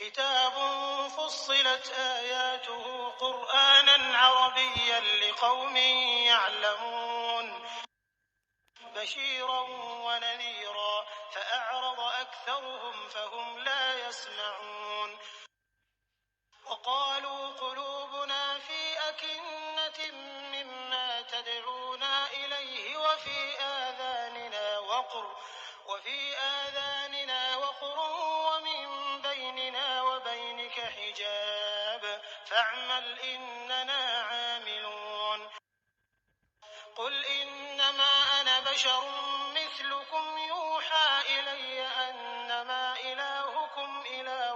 كتاب فصلت آياته قرآنا عربيا لقوم يعلمون بشيرا ونذيرا فأعرض أكثرهم فهم لا يسمعون وقالوا قلوبنا في أكنة مما تدعونا إليه وفي آذاننا وقر ومن بيننا وبينك حجاب فاعمل إننا عاملون قل إنما أنا بشر مثلكم يوحى إلي أنما إلهكم إله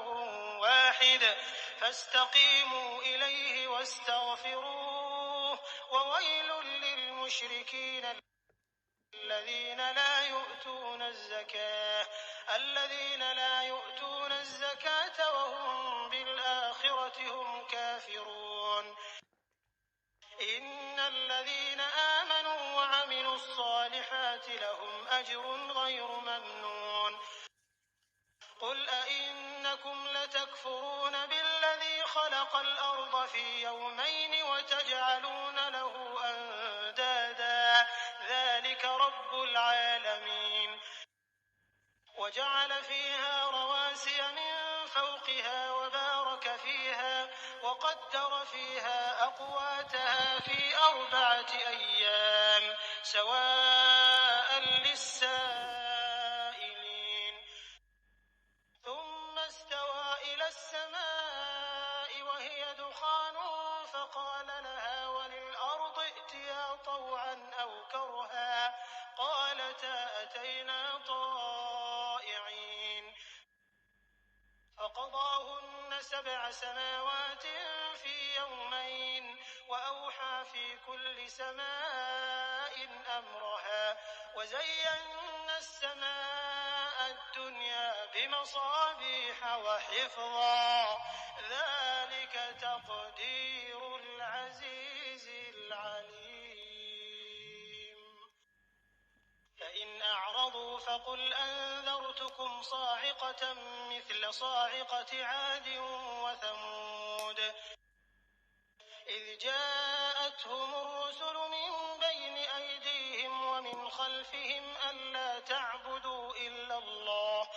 واحد فاستقيموا إليه واستغفروه وويل للمشركين الذين لا يؤتون الزكاة وهم بالآخرة هم كافرون إن الذين آمنوا وعملوا الصالحات لهم أجر غير ممنون قل أئنكم لتكفرون بالذي خلق الأرض في يومين وتجعلون له أندادا ذلك رب العالمين وجعل فيها رواسي من فوقها وبارك فيها وقدر فيها أقواتها في 4 أيام سواء للسائلين ثم استوى إلى السماء وهي دخان فقال لها وللأرض ائتيا طوعا أو كرها قالتا أتينا طائعين فقضاهن 7 سماوات في يومين وأوحى في كل سماء أمرها وزينا السماء الدنيا بمصابيح وحفظا ذلك تقدير العزيز العليم فإن أعرضوا فقل أنذرتكم صاعقة مثل صاعقة عاد وثمود إذ جاءتهم الرسل من بين أيديهم ومن خلفهم ألا تعبدوا إلا الله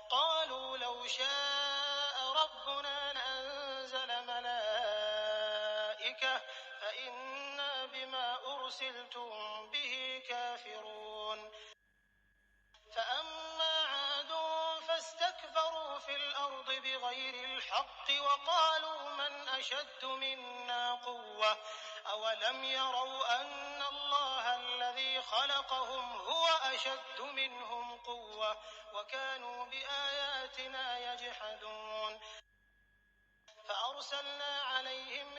قالوا لو شاء ربنا لأنزل ملائكة فإنا بما أرسلتم به كافرون فأما عاد فاستكبروا في الأرض بغير الحق وقالوا من أشد منا قوة أولم يروا أن الله الذي خلقهم هو أشد منهم قوة وكانوا بآياتنا يجحدون فأرسلنا عليهم